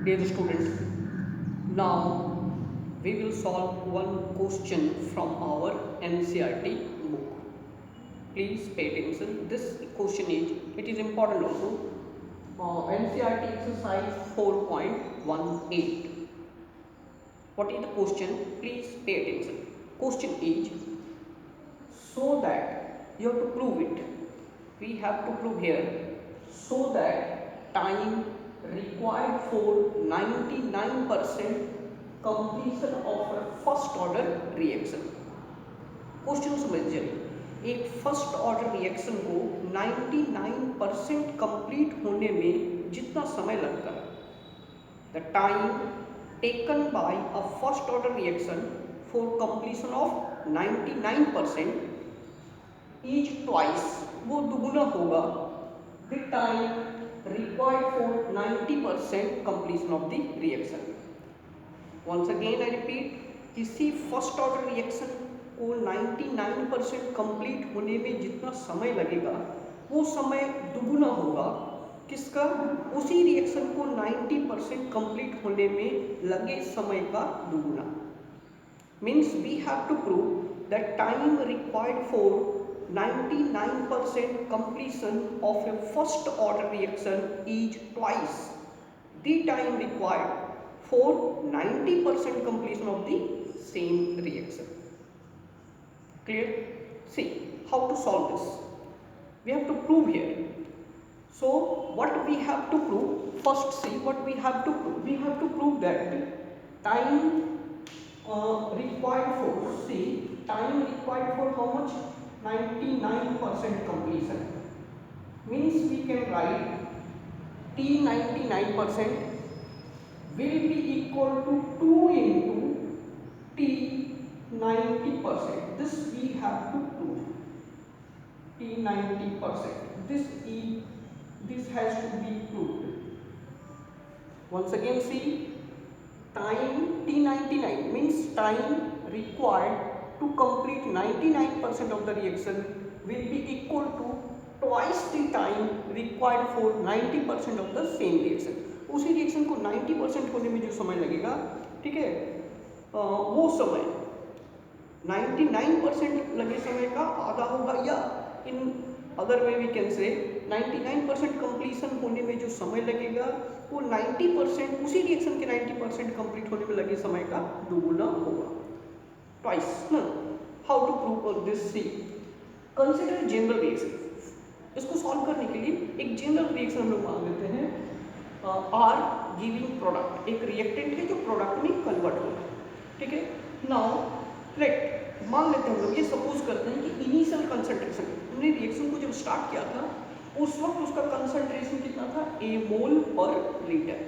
Dear student, now we will solve one question from our NCERT book. Please pay attention. This question is important also. NCERT exercise 4.18. What is the question? Please pay attention. Question is, so that you have to prove it. We have to prove here, so that time required for 99% completion of a first order reaction. Question समझिए, एक first order reaction को 99% complete होने में जितना समय लगता है, the time taken by a first order reaction for completion of 99% is twice, वो दुगुना होगा the time required for 90% completion of the reaction. Once again I repeat, किसी फर्स्ट ऑर्डर रिएक्शन को 99% कंप्लीट होने में जितना समय लगेगा वो समय दुगुना होगा किसका? उसी रिएक्शन को 90% कंप्लीट होने में लगे समय का दुगुना. Means we have to prove that time required for 99% completion of a first order reaction is twice the time required for 90% completion of the same reaction. Clear? See how to solve this. We have to prove here. So what we have to prove? First see what we have to prove. We have to prove that time required for, see, time required for how much? 99% completion. Means we can write T 99% will be equal to 2 into T 90%. This we have to prove. T 90%. This has to be proved. Once again see, time T99 means time required to complete 99% of the reaction will be equal to twice the time required for 90% of the same reaction. उसी reaction को 90% होने में जो समय लगेगा, ठीक है, वो समय 99% लगे समय का आधा होगा, या in other way we can say 99% completion होने में जो समय लगेगा वो 90% उसी रिएक्शन के 90% कंप्लीट होने में लगे समय का दुगुना होगा. Twice. No. How to prove all this? See, consider general reaction. इसको सॉल्व करने के लिए एक जनरल रिएक्शन हम लोग मान लेते हैं. आर गिविंग प्रोडक्ट, एक रिएक्टेंट है जो प्रोडक्ट में कन्वर्ट हो रहा है, ठीक है. नाउ लेट मान लेते हैं हम लोग, ये सपोज करते हैं कि इनिशियल कंसंट्रेशन, हमने रिएक्शन को जब स्टार्ट किया था उस वक्त उसका कंसंट्रेशन कितना था? A mole per litre.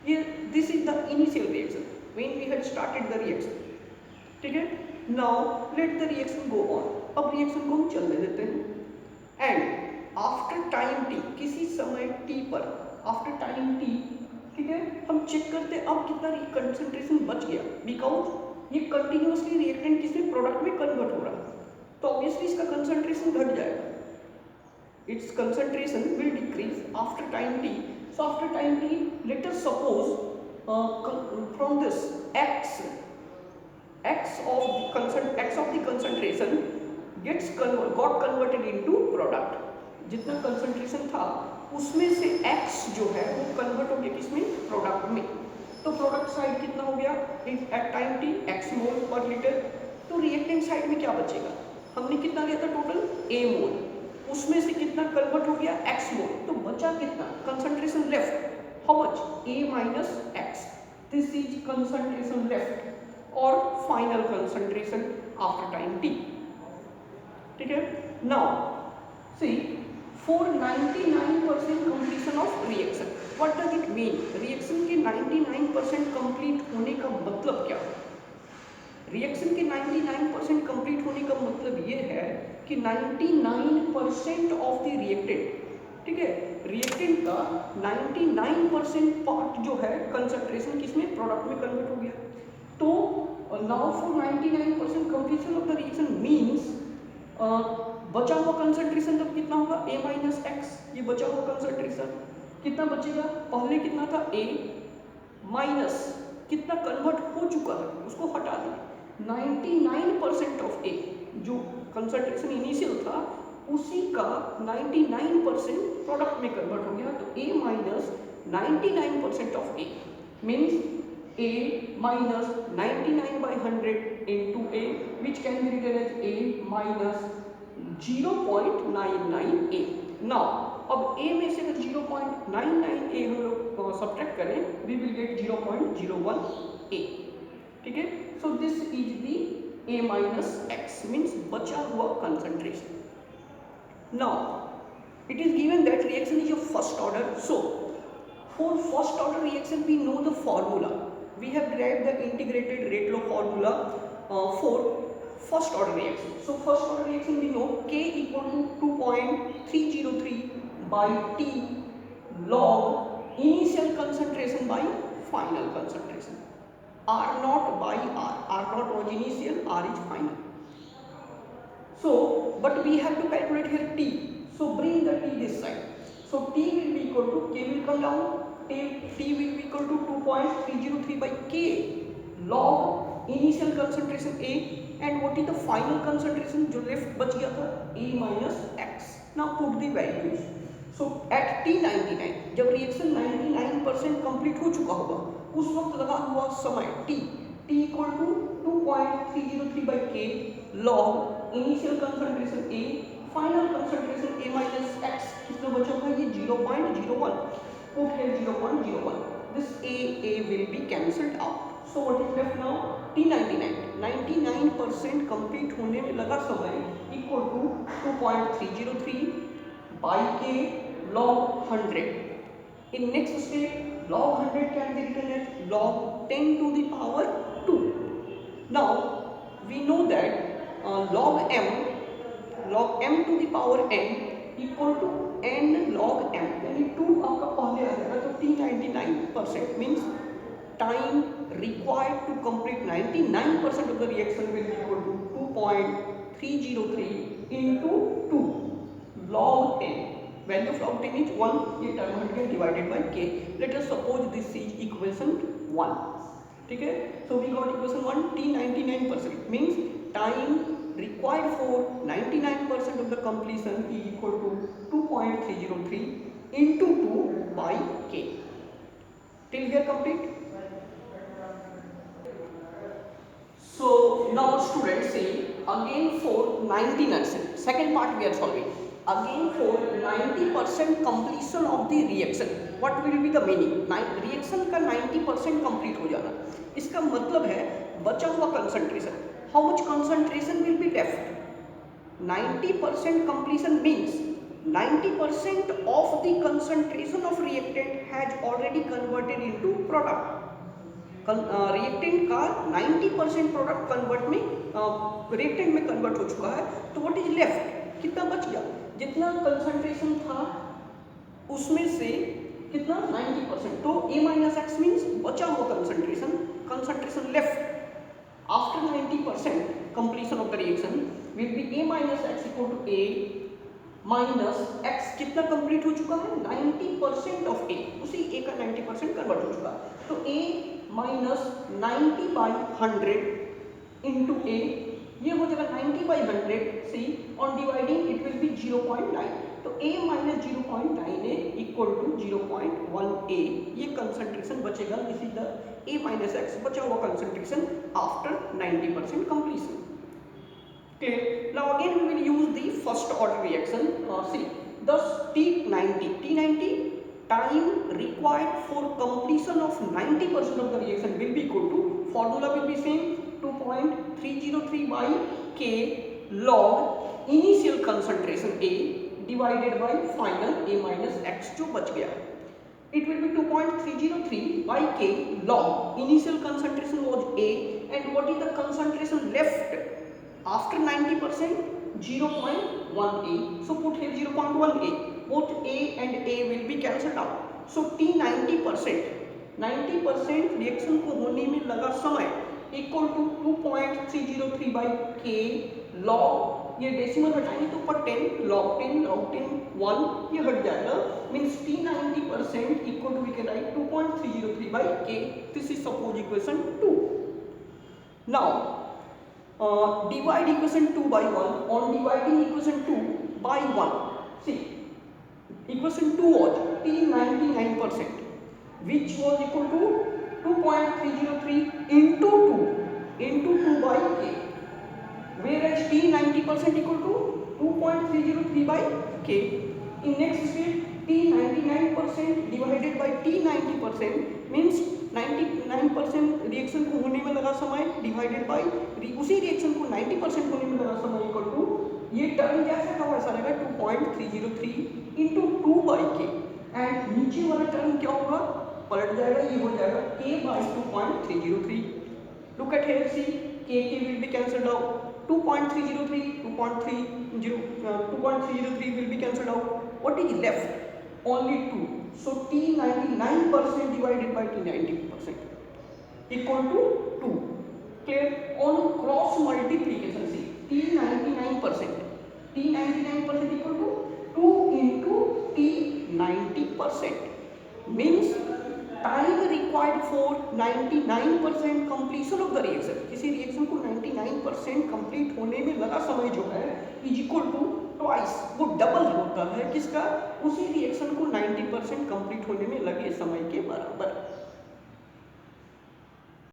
ये this is the initial reaction when we had started the reaction, ठीक है. Now let the reaction go on. अब रिएक्शन को हम चलने देते हैं एंड आफ्टर टाइम टी, किसी समय टी पर, आफ्टर टाइम टी, ठीक है, हम चेक करते हैं अब कितना कंसंट्रेशन बच गया, बिकॉज ये कंटिन्यूअसली रिएक्टेंट किसी प्रोडक्ट में कन्वर्ट हो रहा है, तो ऑब्वियसली इसका कंसंट्रेशन घट जाएगा. It's concentration will decrease after time T. So after time T let us suppose from this x of the concentration got converted into product. जितना कंसंट्रेशन था उसमें से x जो है वो कन्वर्ट हो गया किसमें? प्रोडक्ट में. तो प्रोडक्ट साइड कितना हो गया at time t? x mole per litre. तो रिएक्टेंट साइड में क्या बचेगा? हमने कितना लिया था टोटल? a मोल. उसमें से कितना कन्वर्ट हो गया? x मोल. तो बचा कितना? Concentration left how much? a minus x. This is concentration left और final concentration after time t, ठीक है. Now C, for 99% completion of reaction, what does it mean? Reaction के 99% कंप्लीट होने का मतलब क्या है? रिएक्शन के 99% कंप्लीट होने का मतलब ये है कि 99% ऑफ द रिएक्टेंट, ठीक है, रिएक्टेंट का 99% पार्ट जो है कंसंट्रेशन किसमें? प्रोडक्ट में कन्वर्ट हो गया. तो now for 99% completion of the reaction means बचा हुआ कंसंट्रेशन तब कितना होगा? a minus x. ये बचा हुआ कंसंट्रेशन कितना बचेगा? पहले कितना था? a माइनस कितना कन्वर्ट हो चुका है उसको हटा दें, 99% ऑफ ए, जो कंसंट्रेशन इनिशियल था उसी का 99% प्रोडक्ट में कन्वर्ट हो गया, तो a minus 99% of a means a minus 99/100 into a, which can be written as a minus 0.99 a. Now अब a में से अगर 0.99 a हम लोग सब्ट्रैक्ट करें, we will get 0.01 a. ठीक है, so this is the a minus x means बचा हुआ concentration. Now it is given that reaction is of first order, so for first order reaction we know the formula. We have derived the integrated rate law formula for first order reaction. So first order reaction we know K equal to 2.303 by T log initial concentration by final concentration. R naught by R. R naught was initial, R is final. So but we have to calculate here T. So bring the T this side. So T will be equal to, K will come down, T will be equal to 2.303 by K log initial concentration A, and what is the final concentration जो left बच गया था, A minus X. Now put the values. So at T99 जब reaction 99% complete हो चुका होगा उस वक्त लगा हुआ समय T equal to 2.303 by K log initial concentration A, final concentration A minus X, कितना बचा था ये 0.01, put here 0.01, this A will be cancelled out. So what is left now, T99 99% complete होने में लगा समय equal to 2.303 by K log 100. In next step log 100 can be written as log 10 to the power 2. Now we know that log m to the power n equal to n log m, यानी 2 आपका पहले आ जाएगा, तो T99% means time required to complete 99% of the reaction will be equal to 2.303 into 2 log 10. Value of log 10 is 1, ये term हट गया, divided by k. Let us suppose this is equation 1. ठीक है, so we got equation 1, T99% means time required for 99% of the completion is equal to 2.303 into 2 by k. Till here complete. So now students see again for 99%, second part we are solving. Again for 90% completion of the reaction, what will be the meaning? Reaction का 90% complete हो जाना, इसका मतलब है बचा हुआ concentration. How much concentration will be left? 90% completion means 90% of the concentration of reactant has already converted into product. Reactant का 90% product convert में रिएक्टेंट में कन्वर्ट हो चुका है, तो व्हाट इज लेफ्ट, कितना बच गया, जितना कंसंट्रेशन था उसमें से कितना 90%, तो A माइनस एक्स मीन्स बचा हुआ concentration left after 90% completion of the reaction will be A minus x equal to A minus x, कितना कंप्लीट हो चुका है 90% ऑफ A, उसी A का 90% कन्वर्ट हो चुका, तो A माइनस 90/100 इंटू ए, ये हो जाएगा 90/100 c, on dividing it will be 0.9, तो A minus 0.9 equal to 0.1 A, ये कंसंट्रेशन बचेगा, this is the A minus x बचा हुआ concentration after 90% completion. Clear? Now again we will use the first order reaction. See, thus T90 time required for completion of 90% of the reaction will be equal to, formula will be same, 2.303 by K log initial concentration A divided by final A minus X जो बच गया. It will be 2.303 by K log initial concentration was A, and what is the concentration left after 90%? 0.1 A. So put here 0.1 A. Both A and A will be cancelled out. So T 90% reaction को होने में लगा समय equal to 2.303 by K log, ये decimal हटाएंगे तो ऊपर 10 log 10 1 ये हट जाएगा, means T 90% 90% equal to, we can write 2.303 by K. This is suppose equation 2. Now divide equation 2 by 1. On dividing equation 2 by 1, see, equation 2 was T99%, which was equal to 2.303 into 2 by K, whereas T90% equal to 2.303 by K. In next step, T99% divided by T90% means 99% reaction को होने में लगा समय divided by उसी reaction को 90% होने में लगा समय इक्वल टू, ये टर्म कैसे का वैसा रहेगा 2.303 इंटू 2 बाई के, एंड नीचे वाला टर्म क्या होगा, पलट जाएगा, ये हो जाएगा k by 2.303. Look at here, see k will be cancelled out. 2.303 will be cancelled out. What is left? Only 2. So T99% divided by T90% equal to 2. Clear? On cross multiplication, see, T99% equal to 2 into T90%, means time required for 99% completion of the reaction. किसी reaction को 99% complete होने में लगा समय जो है is equal to twice, वो double होता है किसका, उसी रिएक्शन को 90% कंप्लीट होने में लगे समय के बराबर.